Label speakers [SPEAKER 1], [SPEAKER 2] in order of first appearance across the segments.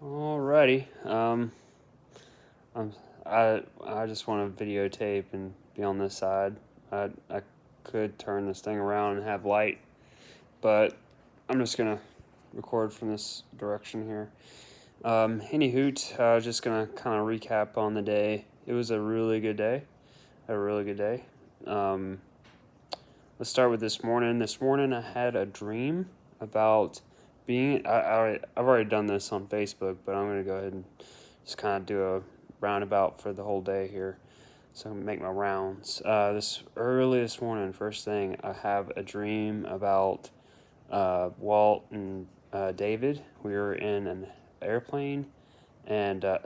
[SPEAKER 1] Alrighty. I'm, I just want to videotape and be on this side. I could turn this thing around and have light, but I'm just gonna record from this direction here. Any hoot, just gonna kind of recap on the day. It was a really good day. A really good day. Um, let's start with this morning. This morning I had a dream about being. I've already done this on Facebook, but I'm gonna go ahead and just kind of do a roundabout for the whole day here. So I'm gonna make my rounds. This early this morning, first thing, I have a dream about Walt and David. We were in an airplane, and uh,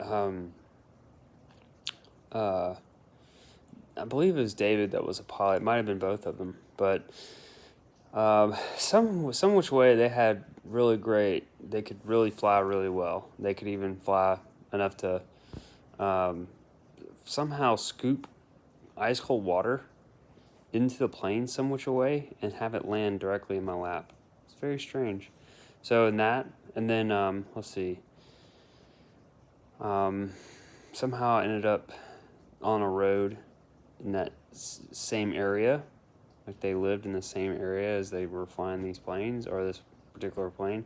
[SPEAKER 1] I believe it was David that was a pilot. It might have been both of them, but some which way they had really great. They could really fly really well. They could even fly enough to um, somehow scoop ice cold water into the plane some which way and have it land directly in my lap. It's very strange. So in that, and then let's see. Um, somehow I ended up on a road in that same area. Like they lived in the same area as they were flying these planes or this particular plane,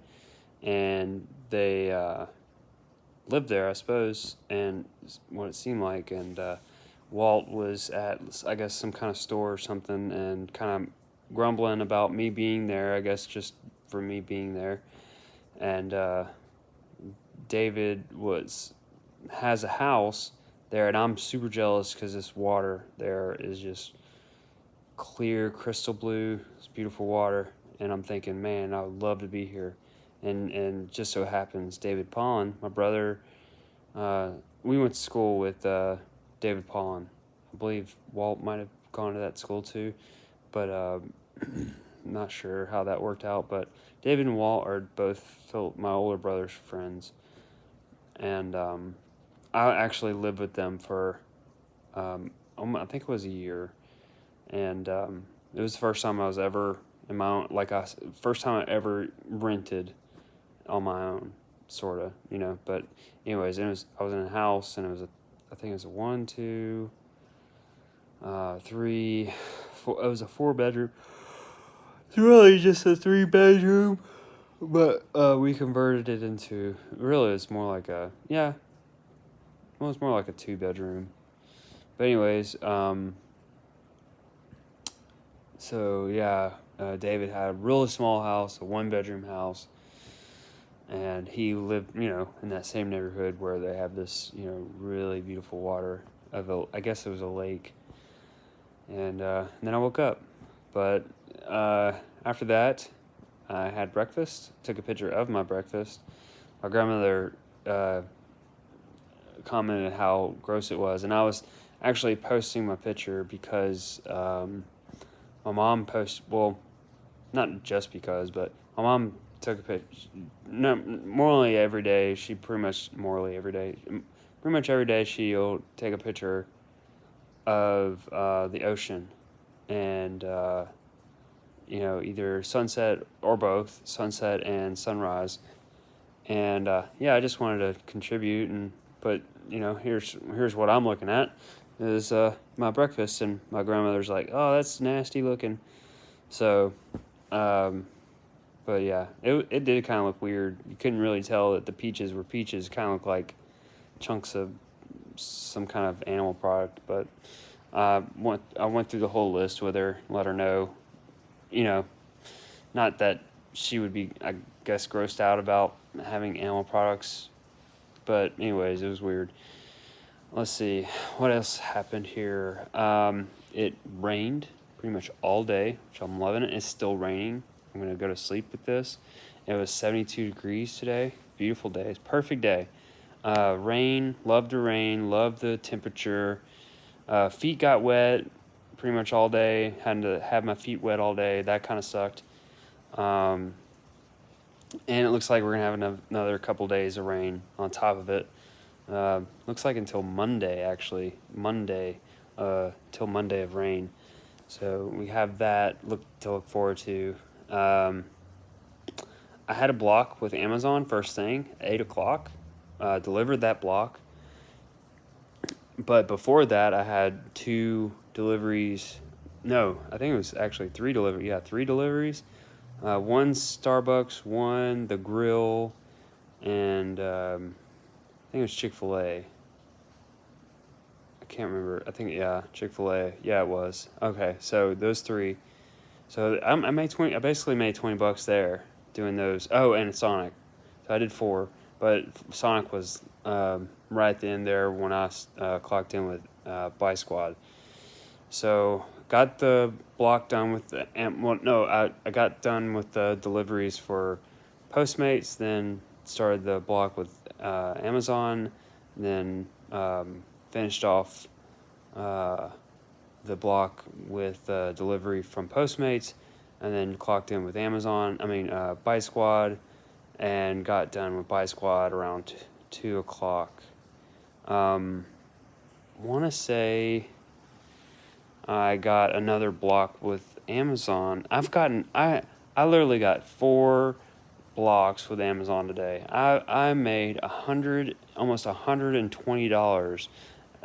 [SPEAKER 1] and they lived there, I suppose, and what it seemed like. And Walt was at, I guess, some kind of store or something, and kind of grumbling about me being there. I guess just for me being there, and David has a house there, and I'm super jealous because this water there is just clear, crystal blue. It's beautiful water, and I'm thinking, man, I would love to be here. And just so happens, David Pollan, my brother, uh, we went to school with David Pollan. I believe Walt might have gone to that school too, but I'm not sure how that worked out. But David and Walt are both my older brother's friends, and I actually lived with them for I think it was a year, and it was the first time I was ever in my own, first time I ever rented on my own, sort of, but anyways, I was in a house, and I think it was a one, two, three, four, it was a 4 bedroom. It's really just a 3 bedroom, but we converted it into, really it's more like it's more like a 2 bedroom. But anyways, so yeah, David had a really small house, a 1 bedroom house, and he lived, in that same neighborhood where they have this, really beautiful water I guess it was a lake. And then I woke up, but after that, I had breakfast. Took a picture of my breakfast. My grandmother commented how gross it was, and I was actually posting my picture because my mom posted, well, not just because, but my mom took a picture. No, morally every day. Pretty much every day she'll take a picture of the ocean, and either sunset or both, sunset and sunrise. And yeah, I just wanted to contribute and put, here's what I'm looking at is my breakfast, and my grandmother's like, oh, that's nasty looking. So but yeah, it did kind of look weird. You couldn't really tell that the peaches were peaches. Kind of looked like chunks of some kind of animal product. But I went through the whole list with her, let her know, you know, not that she would be, I guess, grossed out about having animal products. But anyways, it was weird. Let's see, what else happened here? It rained pretty much all day, which I'm loving it. It's still raining. I'm going to go to sleep with this. It was 72 degrees today. Beautiful day. It's a perfect day. Rain, loved the rain, loved the temperature. Feet got wet pretty much all day. Had to have my feet wet all day. That kind of sucked. And it looks like we're going to have another couple days of rain on top of it. Looks like until Monday, actually. Till Monday of rain. So we have that to look forward to. I had a block with Amazon first thing, 8 o'clock. delivered that block. But before that, I had 2 deliveries. No, I think it was actually 3 deliveries. Yeah, 3 deliveries. One Starbucks, one the grill, and I think it was Chick-fil-A. I can't remember. I think, yeah, Chick-fil-A. Yeah, it was. Okay, so those 3. So I made 20. I basically made $20 there doing those. Oh, and Sonic. So I did 4, but Sonic was right at the end there when I clocked in with Buy Squad. So got the block done with the I got done with the deliveries for Postmates, then started the block with Amazon, then finished off the block with delivery from Postmates, and then clocked in with Buy Squad, and got done with Buy Squad around 2 o'clock. Want to say I got another block with Amazon. I literally got 4 blocks with Amazon today. I made almost $120,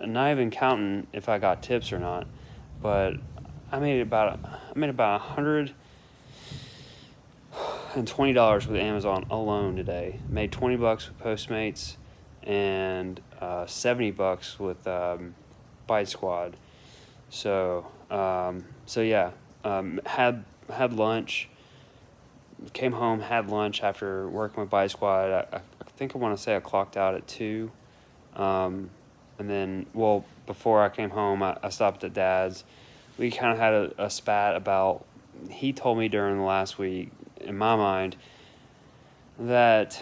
[SPEAKER 1] not even counting if I got tips or not, but I made about $120 with Amazon alone today. Made $20 with Postmates, and $70 with Buy Squad. So yeah, had lunch. Came home, had lunch after working with Buy Squad. I think I want to say I clocked out at 2. And then, before I came home, I stopped at Dad's. We kind of had a spat about, he told me during the last week, in my mind, that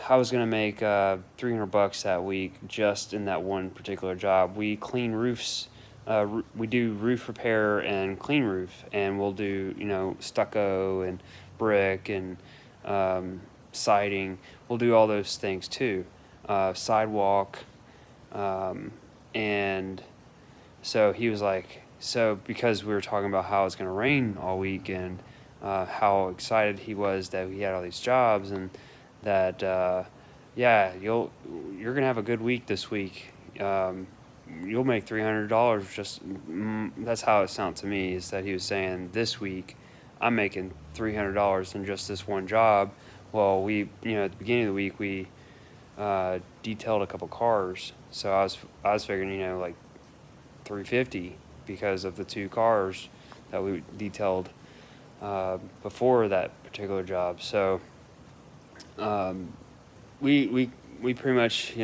[SPEAKER 1] I was going to make $300 that week just in that one particular job. We clean roofs. We do roof repair and clean roof, and we'll do, stucco and brick and siding. We'll do all those things too. Sidewalk. And so he was like, because we were talking about how it's going to rain all week, and how excited he was that he had all these jobs, and that, yeah, you're going to have a good week this week. You'll make $300. That's how it sounded to me, is that he was saying this week I'm making $300 in just this one job. Well, at the beginning of the week, we detailed a couple cars, so I was figuring, like $350 because of the 2 cars that we detailed before that particular job. So we pretty much,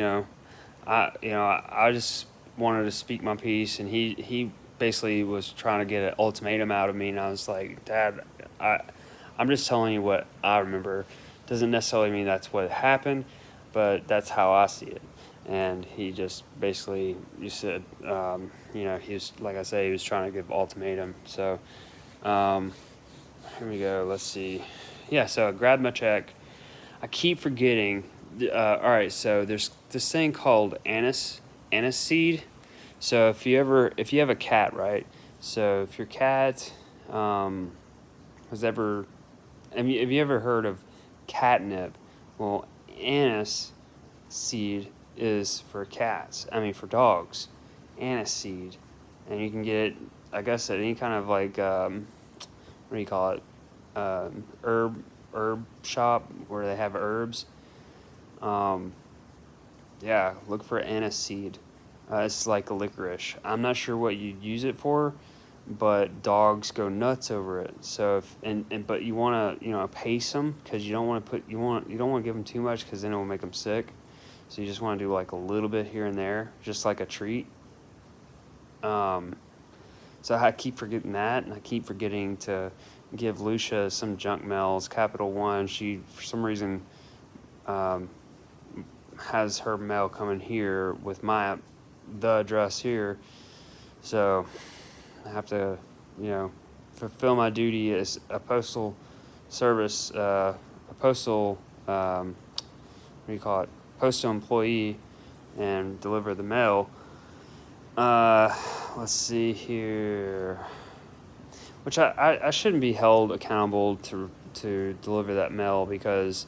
[SPEAKER 1] I just wanted to speak my piece, and he basically was trying to get an ultimatum out of me, and I was like, Dad, I'm just telling you what I remember. Doesn't necessarily mean that's what happened, but that's how I see it. And he just basically, you said, he was, like I say, he was trying to give ultimatum. So here we go. Let's see. Yeah, so I grabbed my check. I keep forgetting. All right, so there's this thing called anise seed. So if you have a cat, right? So if your cat have you ever heard of catnip? Well, anise seed is for cats. For dogs. Anise seed, and you can get it, I guess, at any kind of like what do you call it? Herb shop where they have herbs. Yeah, look for anise seed. It's like a licorice. I'm not sure what you'd use it for, but dogs go nuts over it. So but you want to pace them, because you don't want to give them too much, because then it will make them sick. So you just want to do like a little bit here and there, just like a treat. So I keep forgetting that, and I keep forgetting to give Lucia some junk mails. Capital One, she for some reason has her mail coming here with the address here. So I have to, fulfill my duty as a postal service, postal employee, and deliver the mail. Let's see here. Which I shouldn't be held accountable to deliver that mail, because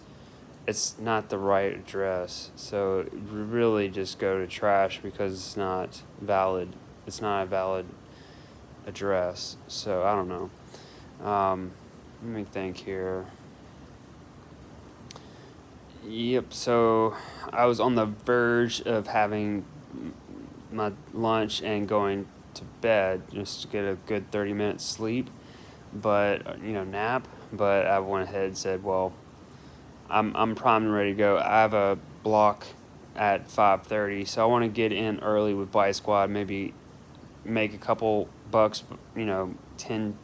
[SPEAKER 1] it's not the right address. So really just go to trash because it's not valid. It's not a valid address. So I don't know. Let me think here. Yep. So I was on the verge of having my lunch and going to bed just to get a good 30 minutes sleep, but nap. But I went ahead and said, well, I'm primed and ready to go. I have a block at 5:30, so I want to get in early with Bike Squad. Maybe make a couple bucks, 10,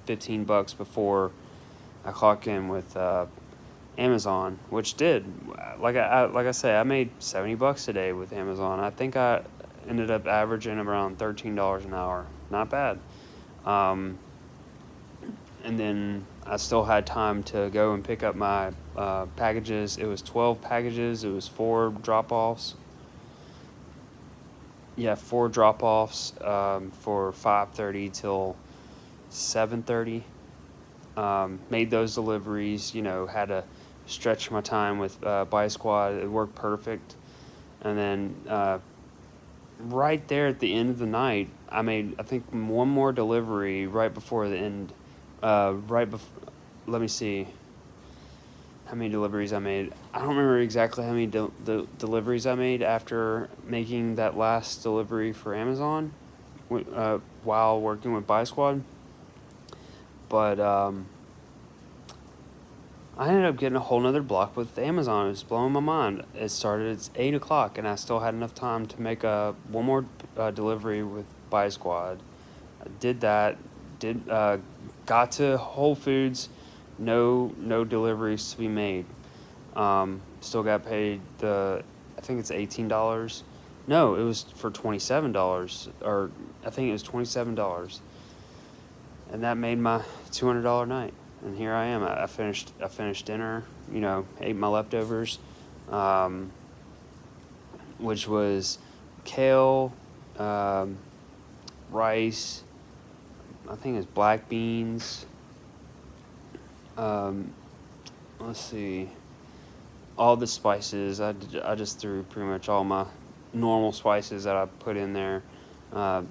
[SPEAKER 1] $15 before I clock in with Amazon, which did. Like I say, I made $70 today with Amazon. I think I ended up averaging around $13 an hour. Not bad. Um, and then I still had time to go and pick up my packages. It was 12 packages. It was 4 drop-offs. Yeah, 4 drop-offs for 5:30 till 7:30. Made those deliveries. Had to stretch my time with Bike Squad. It worked perfect. And then right there at the end of the night, I made, I think, one more delivery right before the end. Let me see how many deliveries I made. I don't remember exactly how many deliveries I made after making that last delivery for Amazon while working with Buy Squad. But I ended up getting a whole nother block with Amazon. It was blowing my mind. It started at 8 o'clock, and I still had enough time to make one more delivery with Buy Squad. I did that. Got to Whole Foods. No deliveries to be made. Still got paid I think it's $18. No, it was for $27, or I think it was $27, and that made my $200 night. And here I am. I finished dinner. Ate my leftovers, which was kale, rice. I think it's black beans. Let's see. All the spices. I just threw pretty much all my normal spices that I put in there. All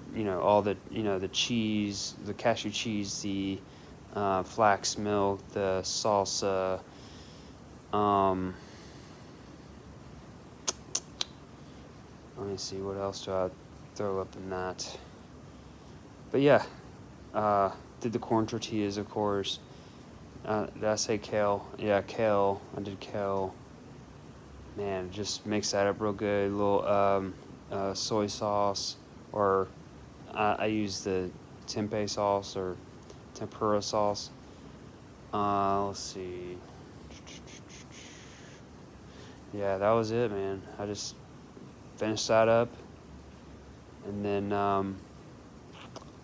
[SPEAKER 1] the cheese, the cashew cheese, the flax milk, the salsa. Let me see, what else do I throw up in that? But yeah, did the corn tortillas, of course. Did I say kale? Yeah, kale. I did kale. Man, just mix that up real good. A little soy sauce, or I use the tempeh sauce or tempura sauce. Let's see. Yeah, that was it, man. I just finished that up, and then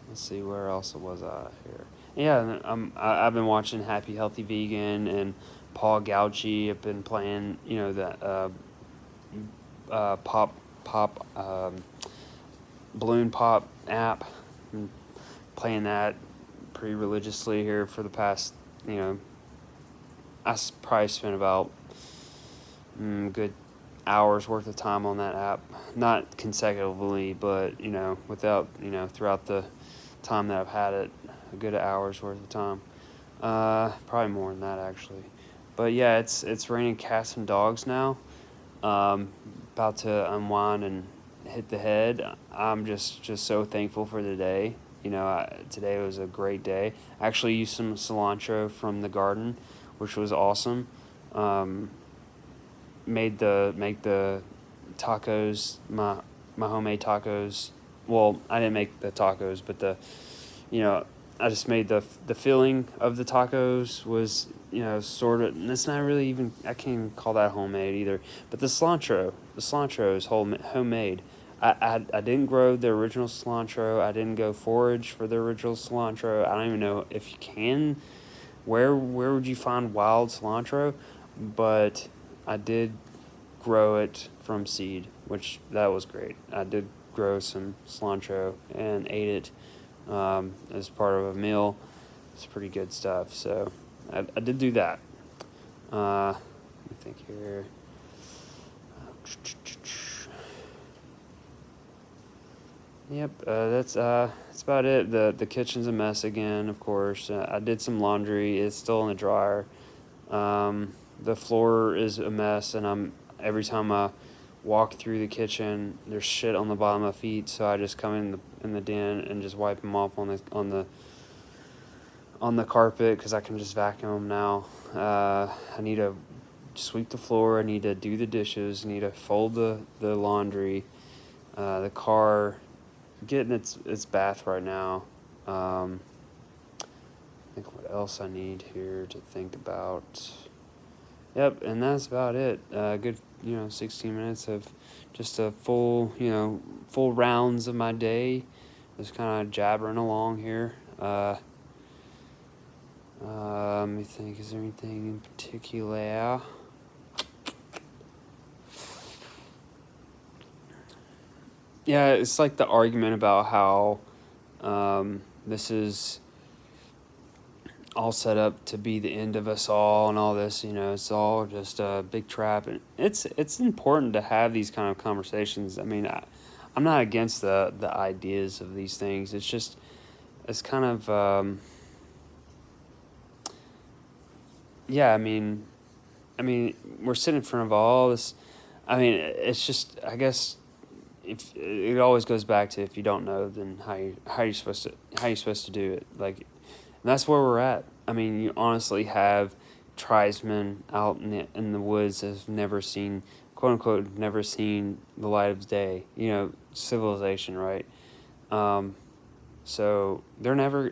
[SPEAKER 1] let's see, where else was I here? Yeah, I've been watching Happy Healthy Vegan and Paul Gauchi. I've been playing, that pop balloon pop app. I'm playing that pretty religiously here for the past, I probably spent about good hours worth of time on that app. Not consecutively, but without throughout the time that I've had it, a good hour's worth of time. Probably more than that, actually. But yeah, it's raining cats and dogs now. About to unwind and hit the head. I'm just so thankful for the day. Today was a great day. I actually used some cilantro from the garden, which was awesome. Make the tacos, my homemade tacos. Well, I didn't make the tacos, but I just made the filling of the tacos was, sort of, and it's not really even, I can't even call that homemade either. But the cilantro is homemade. I didn't grow the original cilantro. I didn't go forage for the original cilantro. I don't even know if you can. Where would you find wild cilantro? But I did grow it from seed, which that was great. I did grow some cilantro and ate it as part of a meal. It's pretty good stuff. So I did do that. think here. Yep, that's about it. The kitchen's a mess again, of course. I did some laundry. It's still in the dryer. The floor is a mess, and every time I walk through the kitchen, there's shit on the bottom of my feet. So I just come in the den and just wipe them off on the carpet because I can just vacuum them now. I need to sweep the floor. I need to do the dishes. I need to fold the laundry. The car, getting its bath right now. I think what else I need here to think about. Yep, and that's about it. Good, 16 minutes of just a full rounds of my day. Just kind of jabbering along here. Let me think, is there anything in particular? Yeah, it's like the argument about how this is all set up to be the end of us all and all this, it's all just a big trap. And it's important to have these kind of conversations. I mean, I'm not against the ideas of these things. It's just, it's kind of, yeah, I mean, we're sitting in front of all this. I mean, it's just, I guess, if it always goes back to, if you don't know, then how you supposed to do it. Like, and that's where we're at. I mean, you honestly have tribesmen out in the woods that have never seen, quote unquote, never seen the light of day. Civilization, right? So they're never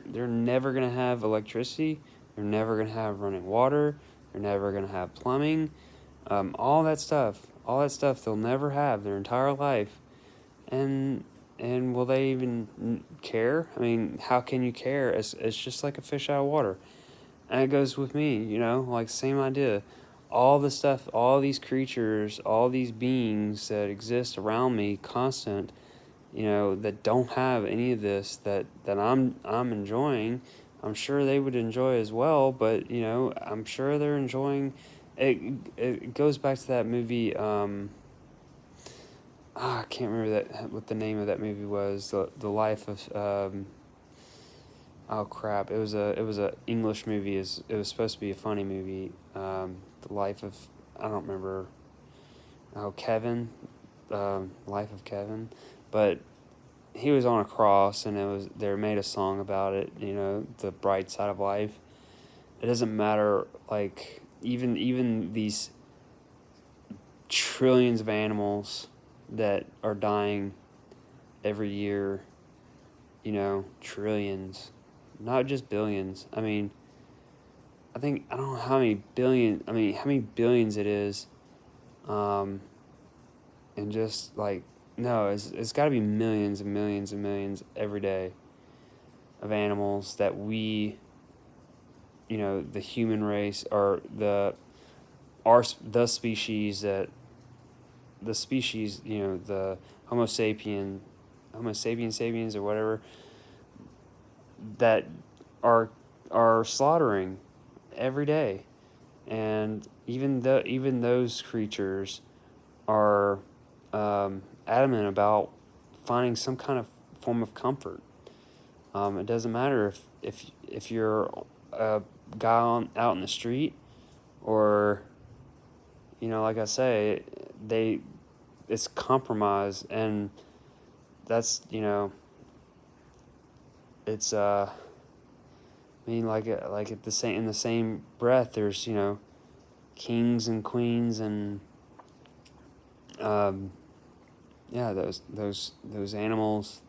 [SPEAKER 1] gonna have electricity. They're never gonna have running water. They're never gonna have plumbing. All that stuff they'll never have their entire life. And will they even care? I mean, how can you care? It's just like a fish out of water. And it goes with me, like same idea. All the stuff, all these creatures, all these beings that exist around me, constant, that don't have any of this that I'm enjoying. I'm sure they would enjoy as well, but I'm sure they're enjoying it. It goes back to that movie. I can't remember what the name of that movie was. The life of oh crap! It was a English movie. It was supposed to be a funny movie. The life of, I don't remember. Oh, Kevin, Life of Kevin, but he was on a cross, and they made a song about it. The bright side of life. It doesn't matter. Like even these trillions of animals that are dying every year, trillions, not just billions. I mean, I don't know how many billions it is, and just like, no, it's got to be millions and millions and millions every day of animals that we, the human race, or the species that, the species, the Homo sapiens sapiens or whatever, that are slaughtering every day. And even those creatures are adamant about finding some kind of form of comfort. It doesn't matter if you're a guy out in the street, or like I say, it's compromise, and that's it's like at in the same breath, there's kings and queens, and yeah, those animals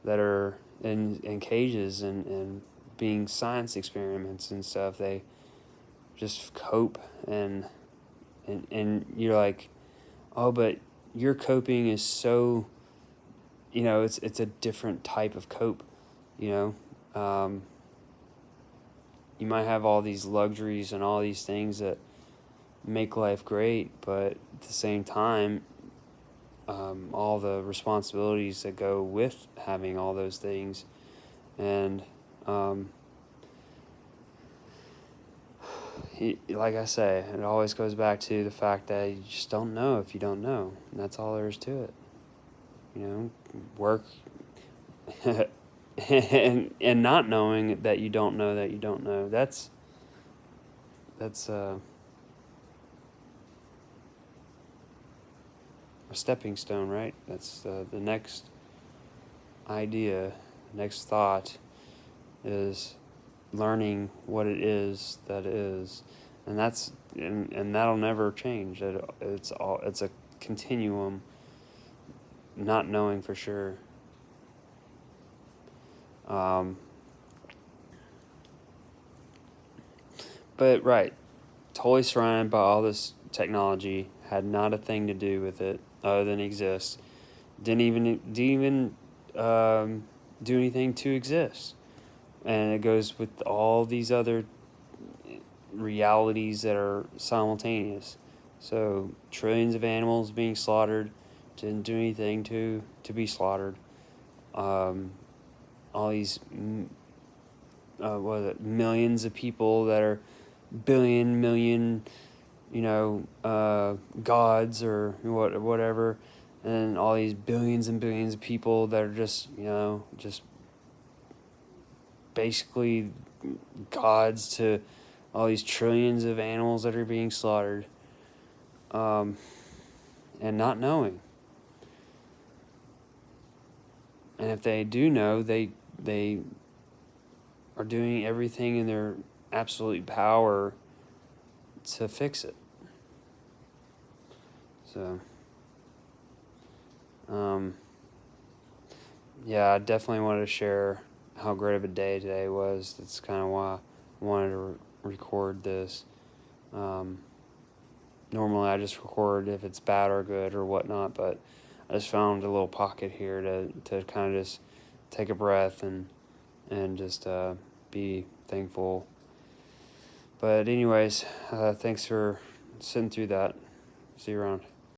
[SPEAKER 1] that are in cages and being science experiments and stuff. They just cope, and you're like, oh, but your coping is so, it's a different type of cope. You might have all these luxuries and all these things that make life great, but at the same time, all the responsibilities that go with having all those things. And like I say, it always goes back to the fact that you just don't know if you don't know. And that's all there is to it. Work and not knowing that you don't know that you don't know. That's a stepping stone, right? That's the next idea, next thought is learning what it is that is, and that'll never change. It's a continuum, not knowing for sure. But right, totally surrounded by all this technology, had not a thing to do with it other than exist. Didn't even do anything to exist. And it goes with all these other realities that are simultaneous. So trillions of animals being slaughtered, didn't do anything to be slaughtered. All these millions of people that are million, gods or whatever, and all these billions and billions of people that are just basically gods to all these trillions of animals that are being slaughtered, and not knowing. And if they do know, they are doing everything in their absolute power to fix it. So, yeah, I definitely wanted to share how great of a day today was. That's kind of why I wanted to record this. Normally I just record if it's bad or good or whatnot, but I just found a little pocket here to kind of just take a breath and just be thankful. But anyways, thanks for sitting through that. See you around.